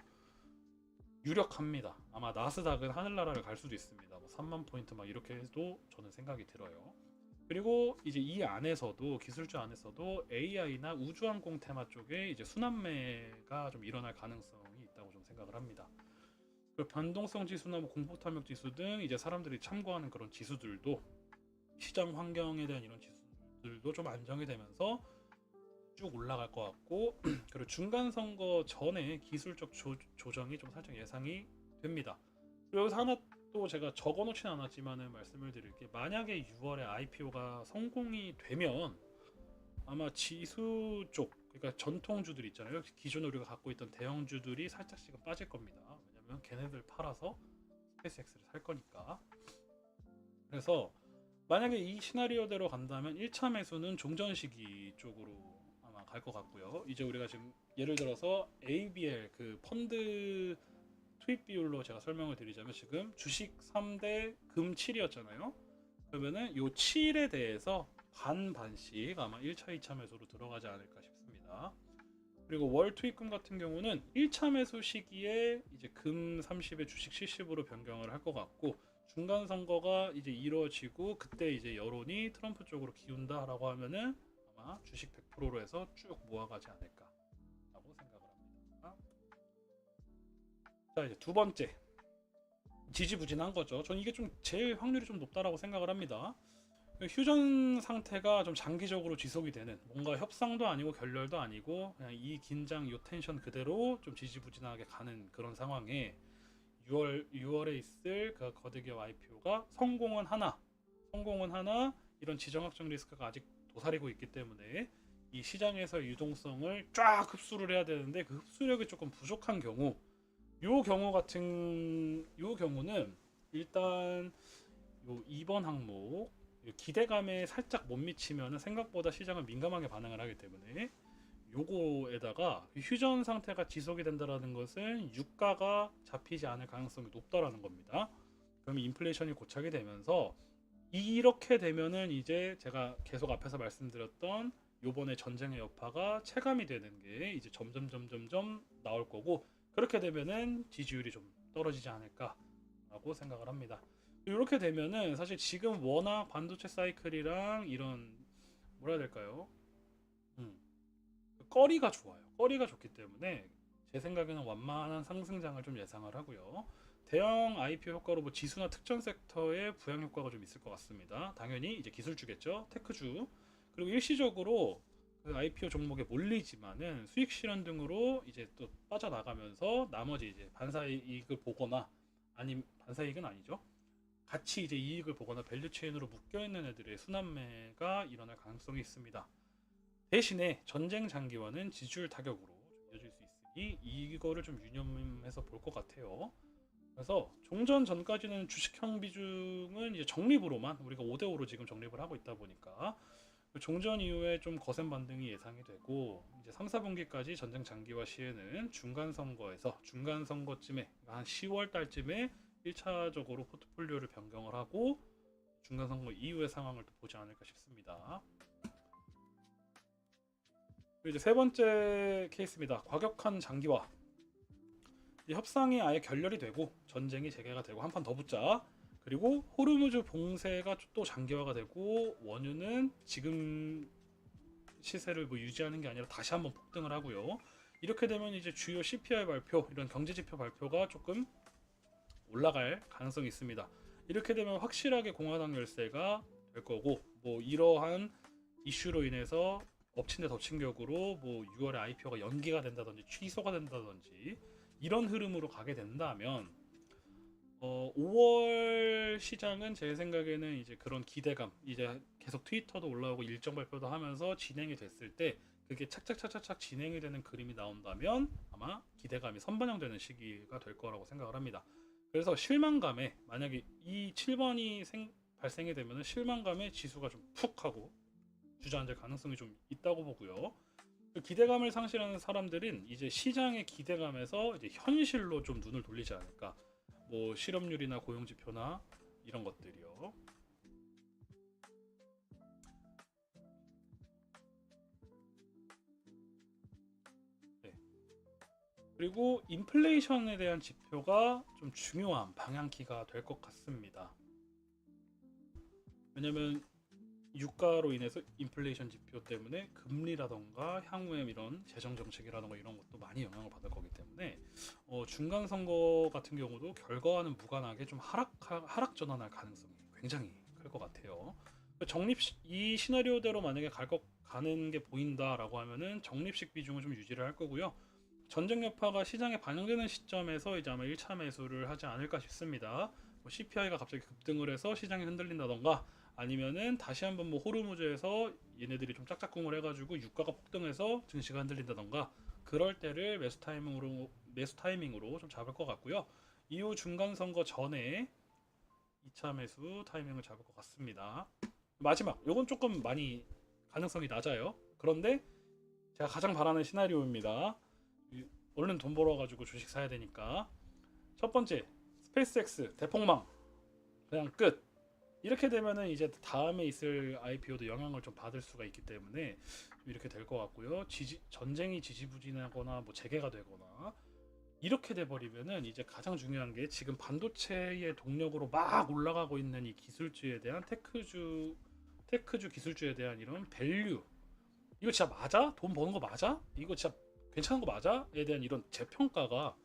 유력합니다. 아마 나스닥은 하늘나라를 갈 수도 있습니다. 뭐 3만 포인트 막 이렇게 해도 저는 생각이 들어요. 그리고 이제 이 안에서도 기술주 안에서도 AI나 우주항공 테마 쪽에 이제 순환매가 좀 일어날 가능성이 있다고 좀 생각을 합니다. 그리고 변동성 지수나 뭐 공포탐욕 지수 등 이제 사람들이 참고하는 그런 지수들도 시장 환경에 대한 이런 지수들도 좀 안정이 되면서 쭉 올라갈 것 같고 그리고 중간 선거 전에 기술적 조정이 좀 살짝 예상이 됩니다. 그리고 여기서 하나 또 제가 적어놓진 않았지만 말씀을 드릴게 만약에 6월에 IPO가 성공이 되면 아마 지수 쪽 그러니까 전통주들 있잖아요. 기존에 우리가 갖고 있던 대형주들이 살짝씩은 빠질 겁니다. 왜냐면 걔네들 팔아서 스페이스X를 살 거니까. 그래서 만약에 이 시나리오대로 간다면 1차 매수는 종전 시기 쪽으로 갈 것 같고요. 이제 우리가 지금 예를 들어서 ABL 그 펀드 투입 비율로 제가 설명을 드리자면 지금 주식 3대 금 7이었잖아요. 그러면은 요 7에 대해서 반씩 아마 1차, 2차 매수로 들어가지 않을까 싶습니다. 그리고 월 투입금 같은 경우는 1차 매수 시기에 이제 금 30에 주식 70으로 변경을 할 것 같고 중간 선거가 이제 이루어지고 그때 이제 여론이 트럼프 쪽으로 기운다라고 하면은 아마 주식 100%로 해서 쭉 모아가지 않을까라고 생각을 합니다. 자 이제 두 번째 지지부진한 거죠. 전 이게 좀 제일 확률이 좀 높다라고 생각을 합니다. 휴전 상태가 좀 장기적으로 지속이 되는 뭔가 협상도 아니고 결렬도 아니고 그냥 이 긴장 요 텐션 그대로 좀 지지부진하게 가는 그런 상황에 6월에 있을 그 거대기업 IPO가 성공은 하나 이런 지정학적 리스크가 아직 도사리고 있기 때문에 이 시장에서의 유동성을 쫙 흡수를 해야 되는데 그 흡수력이 조금 부족한 경우는 일단 요 2번 항목 기대감에 살짝 못 미치면 생각보다 시장은 민감하게 반응을 하기 때문에 요거에다가 휴전 상태가 지속이 된다라는 것은 유가가 잡히지 않을 가능성이 높다라는 겁니다. 그러면 인플레이션이 고착이 되면서 이렇게 되면은 이제 제가 계속 앞에서 말씀드렸던 요번에 전쟁의 여파가 체감이 되는 게 이제 점점 나올 거고 그렇게 되면은 지지율이 좀 떨어지지 않을까라고 생각을 합니다. 이렇게 되면은 사실 지금 워낙 반도체 사이클이랑 이런 뭐라 해야 될까요? 음, 거리가 좋아요. 거리가 좋기 때문에 제 생각에는 완만한 상승장을 좀 예상을 하고요. 대형 IPO 효과로 뭐 지수나 특정 섹터의 부양 효과가 좀 있을 것 같습니다. 당연히 이제 기술주겠죠, 테크주. 그리고 일시적으로 그 IPO 종목에 몰리지만은 수익 실현 등으로 이제 또 빠져나가면서 나머지 이제 반사이익을 보거나 아니 반사이익은 아니죠. 같이 이제 이익을 보거나 밸류 체인으로 묶여 있는 애들의 순환매가 일어날 가능성이 있습니다. 대신에 전쟁 장기화는 지지율 타격으로 좀 이어질 수 있으니 이거를 좀 유념해서 볼 것 같아요. 그래서 종전 전까지는 주식형 비중은 이제 적립으로만 우리가 5대5로 지금 적립을 하고 있다 보니까 종전 이후에 좀 거센 반등이 예상이 되고 이제 3, 4분기까지 전쟁 장기화 시에는 중간 선거에서 중간 선거쯤에 한 10월 달쯤에 1차적으로 포트폴리오를 변경을 하고 중간 선거 이후의 상황을 또 보지 않을까 싶습니다. 그리고 이제 세 번째 케이스입니다. 과격한 장기화. 이 협상이 아예 결렬이 되고 전쟁이 재개가 되고 한 판 더 붙자. 그리고 호르무즈 봉쇄가 또 장기화가 되고 원유는 지금 시세를 뭐 유지하는 게 아니라 다시 한번 폭등을 하고요. 이렇게 되면 이제 주요 CPI 발표, 이런 경제 지표 발표가 조금 올라갈 가능성이 있습니다. 이렇게 되면 확실하게 공화당 열세가 될 거고, 뭐 이러한 이슈로 인해서 엎친 데 덮친 격으로 뭐 6월에 IPO가 연기가 된다든지 취소가 된다든지 이런 흐름으로 가게 된다면 5월 시장은 제 생각에는 이제 그런 기대감, 이제 계속 트위터도 올라오고 일정 발표도 하면서 진행이 됐을 때 그게 착착착착착 진행이 되는 그림이 나온다면 아마 기대감이 선반영되는 시기가 될 거라고 생각을 합니다. 그래서 실망감에 만약에 이 7번이 발생이 되면 실망감에 지수가 좀 푹 하고 주저앉을 가능성이 좀 있다고 보고요. 그 기대감을 상실하는 사람들은 이제 시장의 기대감에서 이제 현실로 좀 눈을 돌리지 않을까. 뭐 실업률이나 고용 지표나 이런 것들이요. 네. 그리고 인플레이션에 대한 지표가 좀 중요한 방향키가 될 것 같습니다. 왜냐면 유가로 인해서 인플레이션 지표 때문에 금리라던가 향후에 이런 재정 정책이라던가 이런 것도 많이 영향을 받을 거기 때문에 중간 선거 같은 경우도 결과와는 무관하게 좀 하락 전환할 가능성이 굉장히 클 것 같아요. 이 시나리오대로 만약에 가는 게 보인다라고 하면은 적립식 비중을 좀 유지를 할 거고요. 전쟁 여파가 시장에 반영되는 시점에서 이제 아마 1차 매수를 하지 않을까 싶습니다. 뭐 CPI가 갑자기 급등을 해서 시장이 흔들린다던가 아니면은 다시 한번 뭐 호르무즈에서 얘네들이 좀 짝짝꿍을 해가지고 유가가 폭등해서 증시가 흔들린다던가 그럴 때를 매수 타이밍으로 좀 잡을 것 같고요. 이후 중간 선거 전에 2차 매수 타이밍을 잡을 것 같습니다. 마지막, 요건 조금 많이 가능성이 낮아요. 그런데 제가 가장 바라는 시나리오입니다. 얼른 돈 벌어가지고 주식 사야 되니까. 첫 번째, 스페이스X 대폭망 그냥 끝. 이렇게 되면은 이제 다음에 있을 IPO도 영향을 좀 받을 수가 있기 때문에 이렇게 될 것 같고요. 전쟁이 지지부진하거나 뭐 재개가 되거나 이렇게 돼 버리면은 이제 가장 중요한 게 지금 반도체의 동력으로 막 올라가고 있는 이 기술주에 대한 테크주 기술주에 대한 이런 밸류, 이거 진짜 맞아? 돈 버는 거 맞아? 이거 진짜 괜찮은 거 맞아? 에 대한 이런 재평가가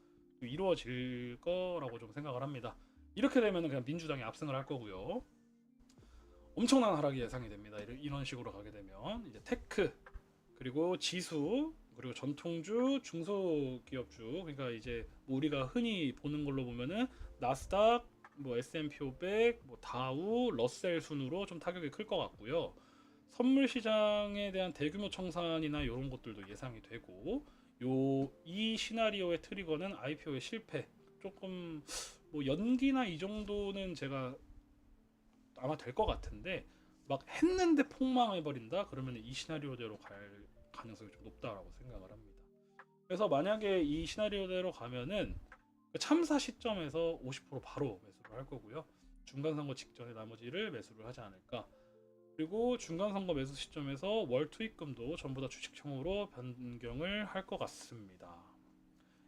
이루어질 거라고 좀 생각을 합니다. 이렇게 되면 그냥 민주당이 압승을 할 거고요. 엄청난 하락이 예상이 됩니다. 이런 식으로 가게 되면 이제 테크 그리고 지수 그리고 전통주 중소기업주, 그러니까 이제 뭐 우리가 흔히 보는 걸로 보면은 나스닥 뭐 S&P 500 뭐 다우 러셀 순으로 좀 타격이 클 것 같고요. 선물 시장에 대한 대규모 청산이나 이런 것들도 예상이 되고 이 시나리오의 트리거는 IPO의 실패, 조금 뭐 연기나 이 정도는 제가 아마 될 것 같은데 막 했는데 폭망해 버린다 그러면 이 시나리오대로 갈 가능성이 좀 높다라고 생각을 합니다. 그래서 만약에 이 시나리오대로 가면은 그 참사 시점에서 50% 바로 매수를 할 거고요. 중간 선거 직전에 나머지를 매수를 하지 않을까. 그리고 중간 선거 매수 시점에서 월 투입금도 전부 다 주식형으로 변경을 할 것 같습니다.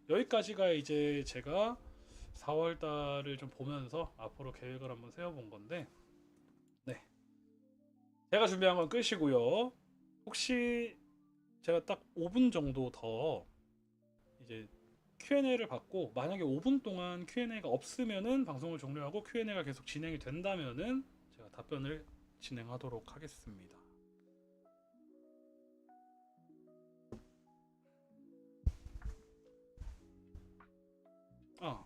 여기까지가 이제 제가 4월 달을 좀 보면서 앞으로 계획을 한번 세워본 건데, 네. 제가 준비한 건 끝이고요. 혹시 제가 딱 5분 정도 더 이제 Q&A를 받고, 만약에 5분 동안 Q&A가 없으면은 방송을 종료하고, Q&A가 계속 진행이 된다면은 제가 답변을 진행하도록 하겠습니다. 아,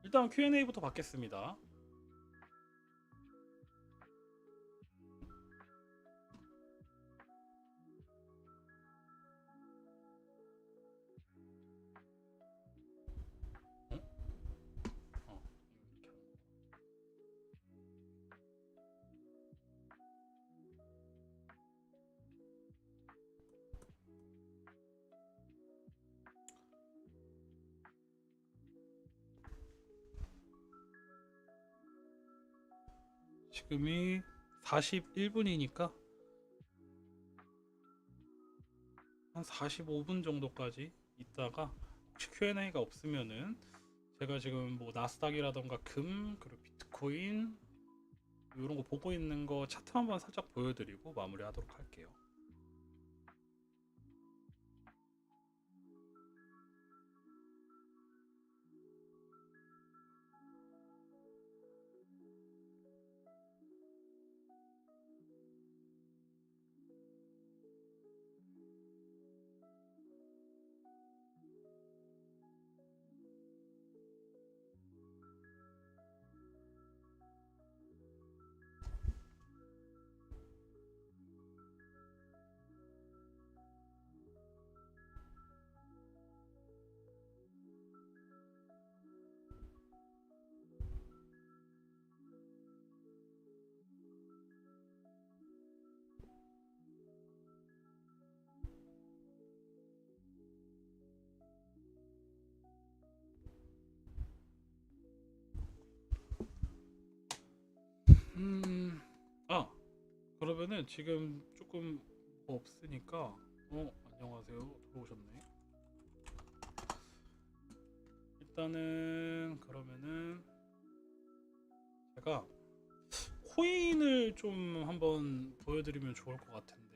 일단 Q&A부터 받겠습니다. 응? 어, 이렇게 하는 거. 지금이 41분이니까 한 45분 정도까지 있다가, 혹시 Q&A가 없으면은 제가 지금 뭐 나스닥이라던가 금, 그리고 비트코인 이런 거 보고 있는 거 차트 한번 살짝 보여드리고 마무리하도록 할게요. 음, 아, 그러면은 지금 조금 뭐 없으니까, 안녕하세요. 들어오셨네. 일단은 그러면은 제가 코인을 좀 한번 보여드리면 좋을 것 같은데,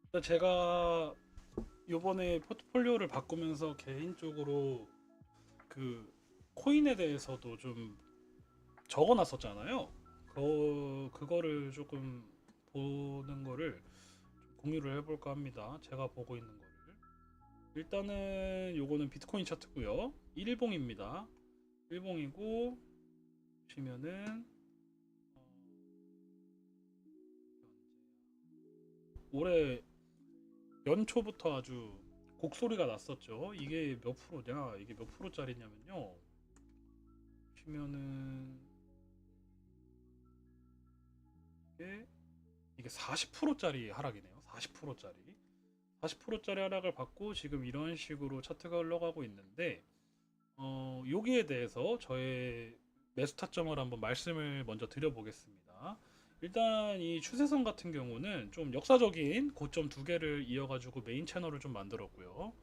일단 제가 요번에 포트폴리오를 바꾸면서 개인적으로 그 코인에 대해서도 좀 적어놨었잖아요. 그거를 조금 보는 거를 좀 공유를 해볼까 합니다. 제가 보고 있는 거를. 일단은 요거는 비트코인 차트고요. 일봉입니다. 일봉이고, 보시면은 올해 연초부터 아주 곡소리가 났었죠. 이게 몇 프로냐, 이게 몇 프로짜리냐면요. 보시면은 이게, 이게 40%짜리 하락이네요. 40%짜리. 40%짜리 하락을 받고 지금 이런 식으로 차트가 흘러가고 있는데, 여기에 대해서 저의 매수 타점을 한번 말씀을 먼저 드려보겠습니다. 일단 이 추세선 같은 경우는 좀 역사적인 고점 두 개를 이어가지고 메인 채널을 좀 만들었고요.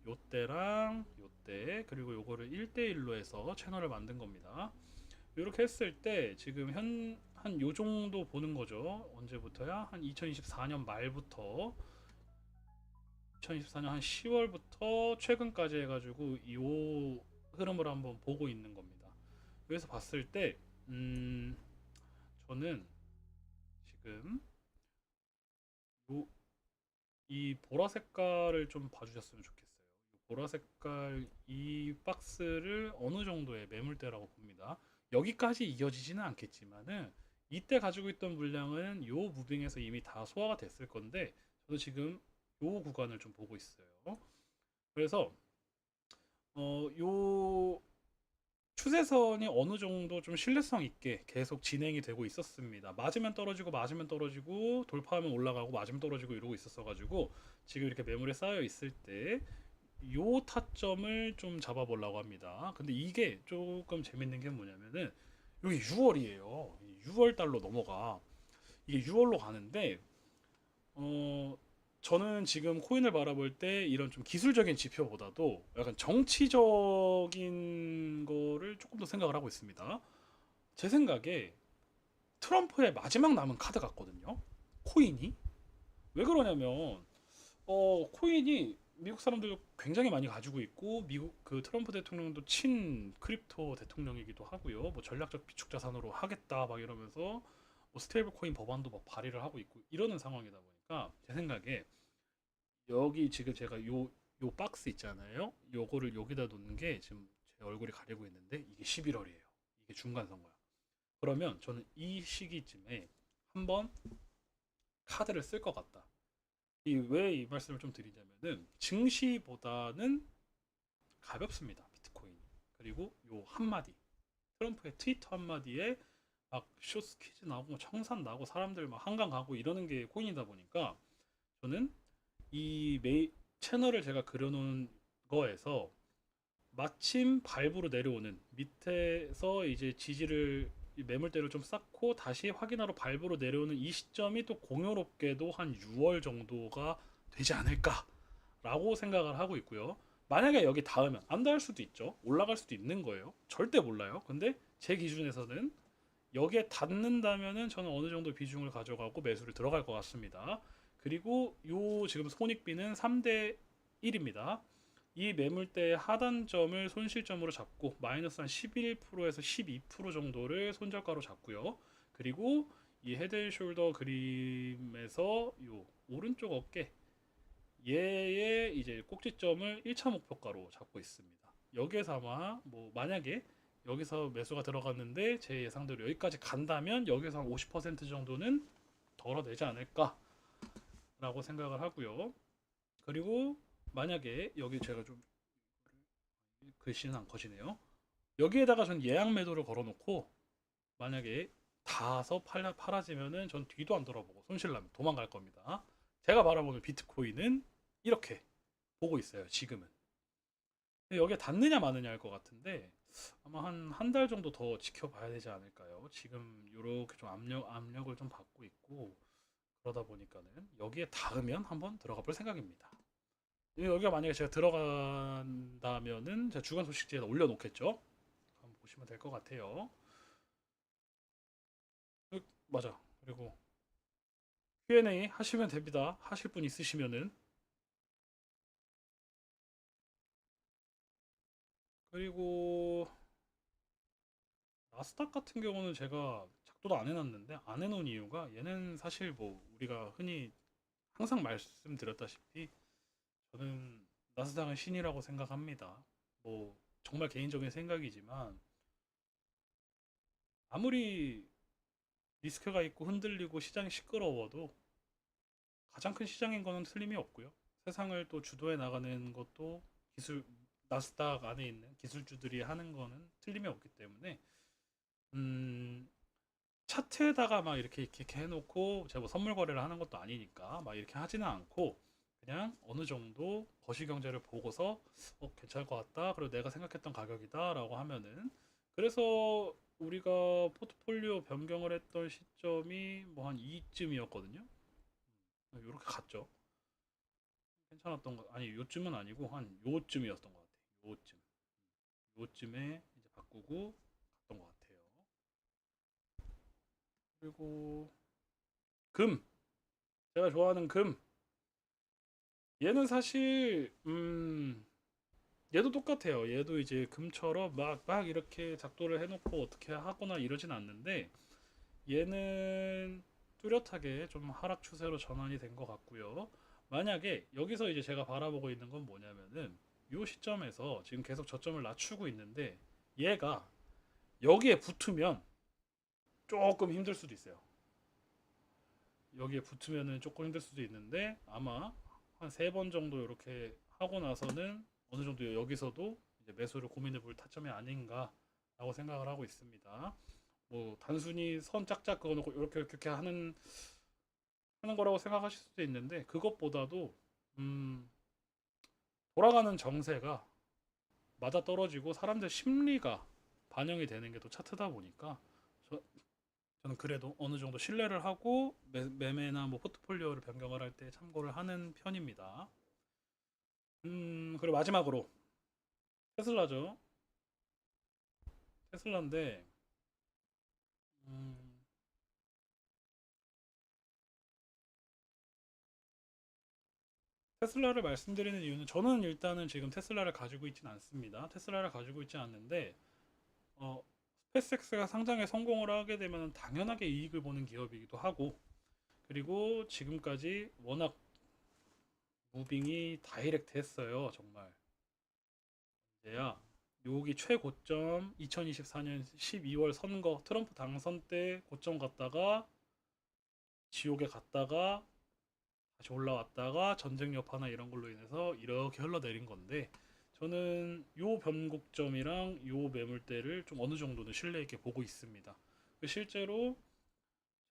요때랑 요때, 그리고 요거를 1대1로 해서 채널을 만든 겁니다. 이렇게 했을 때 지금 한 요 정도 보는 거죠. 언제부터야? 한 2024년 말부터 2024년 한 10월부터 최근까지 해가지고 이 흐름을 한번 보고 있는 겁니다. 여기서 봤을 때, 저는 지금 요, 이 보라 색깔을 좀 봐주셨으면 좋겠어요. 보라 색깔 이 박스를 어느 정도의 매물대라고 봅니다. 여기까지 이어지지는 않겠지만은 이때 가지고 있던 물량은 요 무빙에서 이미 다 소화가 됐을 건데, 저도 지금 요 구간을 좀 보고 있어요. 그래서 요 추세선이 어느 정도 좀 신뢰성 있게 계속 진행이 되고 있었습니다. 맞으면 떨어지고 맞으면 떨어지고 돌파하면 올라가고 맞으면 떨어지고 이러고 있었어 가지고, 지금 이렇게 매물에 쌓여 있을 때 요 타점을 좀 잡아보려고 합니다. 근데 이게 조금 재밌는 게 뭐냐면은 여기 6월이에요. 6월 달로 넘어가. 이게 6월로 가는데 어 저는 지금 코인을 바라볼 때 이런 좀 기술적인 지표보다도 약간 정치적인 거를 조금 더 생각을 하고 있습니다. 제 생각에 트럼프의 마지막 남은 카드 같거든요. 코인이. 왜 그러냐면 코인이 미국 사람들 굉장히 많이 가지고 있고 미국 그 트럼프 대통령도 친 크립토 대통령이기도 하고요. 뭐 전략적 비축 자산으로 하겠다 막 이러면서 뭐 스테이블 코인 법안도 막 발의를 하고 있고 이러는 상황이다 보니까 제 생각에 여기 지금 제가 요 박스 있잖아요. 요거를 여기다 놓는 게 지금 제 얼굴이 가리고 있는데 이게 11월이에요. 이게 중간 선거야. 그러면 저는 이 시기쯤에 한번 카드를 쓸 것 같다. 이 왜 이 말씀을 좀 드리냐면은 증시보다는 가볍습니다. 비트코인이. 그리고 요 한마디 트럼프의 트위터 한마디에 막 쇼스 퀴즈 나오고 청산 나고 사람들 막 한강 가고 이러는 게 코인이다 보니까 저는 이 채널을 제가 그려놓은 거에서 마침 발부로 내려오는 밑에서 이제 지지를 매물대로 좀 쌓고 다시 확인하러 발부로 내려오는 이 시점이 또 공교롭게도 한 6월 정도가 되지 않을까라고 생각을 하고 있고요. 만약에 여기 닿으면 안 닿을 수도 있죠. 올라갈 수도 있는 거예요. 절대 몰라요. 근데 제 기준에서는 여기에 닿는다면은 저는 어느 정도 비중을 가져가고 매수를 들어갈 것 같습니다. 그리고 요 지금 손익비는 3대 1입니다. 이 매물대의 하단점을 손실점으로 잡고 마이너스 한 11%에서 12% 정도를 손절가로 잡고요. 그리고 이 헤드앤숄더 그림에서 요 오른쪽 어깨 얘의 이제 꼭지점을 1차 목표가로 잡고 있습니다. 여기에서 아마 뭐 만약에 여기서 매수가 들어갔는데 제 예상대로 여기까지 간다면 여기서 한 50% 정도는 덜어내지 않을까라고 생각을 하고요. 그리고 만약에 여기 제가 좀 글씨는 안 커지네요. 여기에다가 전 예약 매도를 걸어놓고 만약에 다서 팔아지면은 전 뒤도 안 돌아보고 손실나면 도망갈 겁니다. 제가 바라보는 비트코인은 이렇게 보고 있어요. 지금은. 여기에 닿느냐 마느냐일 것 같은데 아마 한 달 정도 더 지켜봐야 되지 않을까요? 지금 이렇게 좀 압력을 좀 받고 있고 그러다 보니까는 여기에 닿으면 한번 들어가 볼 생각입니다. 여기가 만약에 제가 들어간다면은 제가 주간 소식지에다 올려놓겠죠? 한번 보시면 될 것 같아요. 맞아. 그리고 Q&A 하시면 됩니다. 하실 분 있으시면은. 그리고 나스닥 같은 경우는 제가 작도도 안 해놨는데 안 해놓은 이유가 얘는 사실 뭐 우리가 흔히 항상 말씀드렸다시피 저는 나스닥은 신이라고 생각합니다. 뭐 정말 개인적인 생각이지만 아무리 리스크가 있고 흔들리고 시장이 시끄러워도 가장 큰 시장인 거는 틀림이 없고요. 세상을 또 주도해 나가는 것도 기술 나스닥 안에 있는 기술주들이 하는 거는 틀림이 없기 때문에 음, 차트에다가 막 이렇게 해놓고 제가 뭐 선물 거래를 하는 것도 아니니까 막 이렇게 하지는 않고 그냥 어느 정도 거시경제를 보고서 괜찮을 것 같다. 그리고 내가 생각했던 가격이다라고 하면은 그래서 우리가 포트폴리오 변경을 했던 시점이 뭐 한 이쯤이었거든요. 이렇게 갔죠. 괜찮았던 거 아니 요쯤은 아니고 한 요쯤이었던 것 같아요. 요쯤에 이제 바꾸고 갔던 것 같아요. 그리고 금 제가 좋아하는 금 얘는 사실 얘도 똑같아요. 얘도 이제 금처럼 막 이렇게 작도를 해놓고 어떻게 하거나 이러진 않는데 얘는 뚜렷하게 좀 하락 추세로 전환이 된 것 같고요. 만약에 여기서 이제 제가 바라보고 있는 건 뭐냐면은 이 시점에서 지금 계속 저점을 낮추고 있는데 얘가 여기에 붙으면 조금 힘들 수도 있어요. 여기에 붙으면은 조금 힘들 수도 있는데 아마 한 세 번 정도 이렇게 하고 나서는 어느 정도 여기서도 이제 매수를 고민해 볼 타점이 아닌가라고 생각을 하고 있습니다. 뭐 단순히 선 짝짝 그어놓고 이렇게 하는 거라고 생각하실 수도 있는데 그것보다도 음, 돌아가는 정세가 맞아 떨어지고 사람들 심리가 반영이 되는 게 또 차트다 보니까 저, 저는 그래도 어느 정도 신뢰를 하고 매매나 뭐 포트폴리오를 변경을 할 때 참고를 하는 편입니다. 그리고 마지막으로 테슬라죠. 테슬라인데 음, 테슬라를 말씀드리는 이유는 저는 일단은 지금 테슬라를 가지고 있진 않습니다. 테슬라를 가지고 있지 않는데 어, 스페이스X가 상장에 성공을 하게 되면 당연하게 이익을 보는 기업이기도 하고 그리고 지금까지 워낙 무빙이 다이렉트 했어요. 정말 이제야 여기 최고점 2024년 12월 선거 트럼프 당선 때 고점 갔다가 지옥에 갔다가 다시 올라왔다가 전쟁 여파나 이런 걸로 인해서 이렇게 흘러내린 건데 저는 요 변곡점이랑 요 매물대를 좀 어느 정도는 신뢰 있게 보고 있습니다. 실제로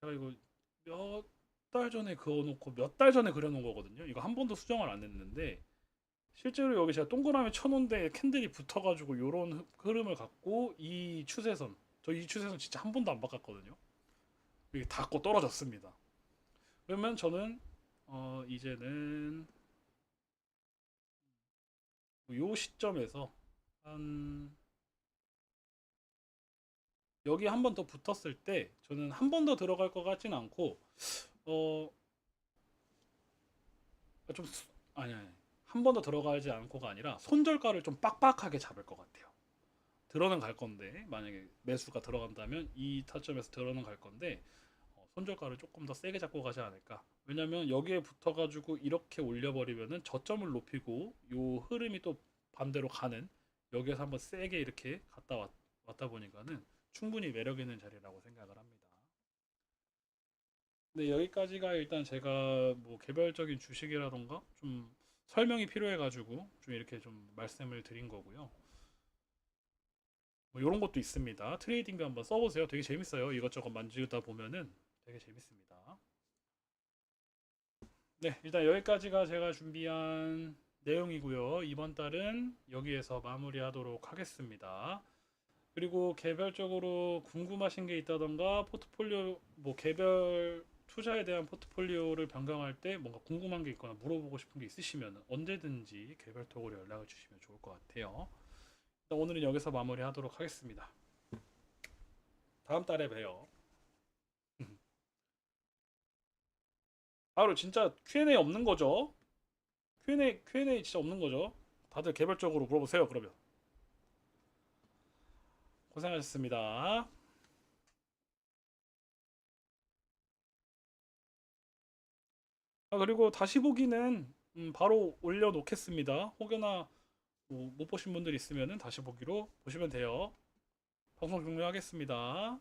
제가 이거 몇 달 전에 그어놓고 몇 달 전에 그려놓은 거거든요. 이거 한 번도 수정을 안 했는데 실제로 여기 제가 동그라미 쳐놓은 데 캔들이 붙어가지고 요런 흐름을 갖고 이 추세선 저 이 추세선 진짜 한 번도 안 바꿨거든요. 이게 닿고 떨어졌습니다. 그러면 저는 이제는 요 시점에서 한 여기 한 번 더 붙었을 때 저는 한 번 더 들어갈 것 같진 않고 어 좀 아니 한 번 더 들어가지 않고가 아니라 손절가를 좀 빡빡하게 잡을 것 같아요. 들어는 갈 건데 만약에 매수가 들어간다면 이 타점에서 들어는 갈 건데 손절가를 조금 더 세게 잡고 가지 않을까. 왜냐면 여기에 붙어가지고 이렇게 올려버리면은 저점을 높이고 요 흐름이 또 반대로 가는 여기에서 한번 세게 이렇게 왔다 보니까는 충분히 매력 있는 자리라고 생각을 합니다. 근데 여기까지가 일단 제가 뭐 개별적인 주식이라던가 좀 설명이 필요해가지고 좀 이렇게 좀 말씀을 드린 거고요. 뭐 이런 것도 있습니다. 트레이딩도 한번 써보세요. 되게 재밌어요. 이것저것 만지다 보면은 되게 재밌습니다. 네, 일단 여기까지가 제가 준비한 내용이고요. 이번 달은 여기에서 마무리하도록 하겠습니다. 그리고 개별적으로 궁금하신 게 있다던가 포트폴리오 뭐 개별 투자에 대한 포트폴리오를 변경할 때 뭔가 궁금한 게 있거나 물어보고 싶은 게 있으시면 언제든지 개별톡으로 연락을 주시면 좋을 것 같아요. 일단 오늘은 여기서 마무리하도록 하겠습니다. 다음 달에 봬요. 바로 진짜 Q&A 없는 거죠? Q&A 진짜 없는 거죠? 다들 개별적으로 물어보세요. 그러면 고생하셨습니다. 그리고 다시 보기는 바로 올려놓겠습니다. 혹여나 뭐못 보신 분들 있으면 다시 보기로 보시면 돼요. 방송 종료하겠습니다.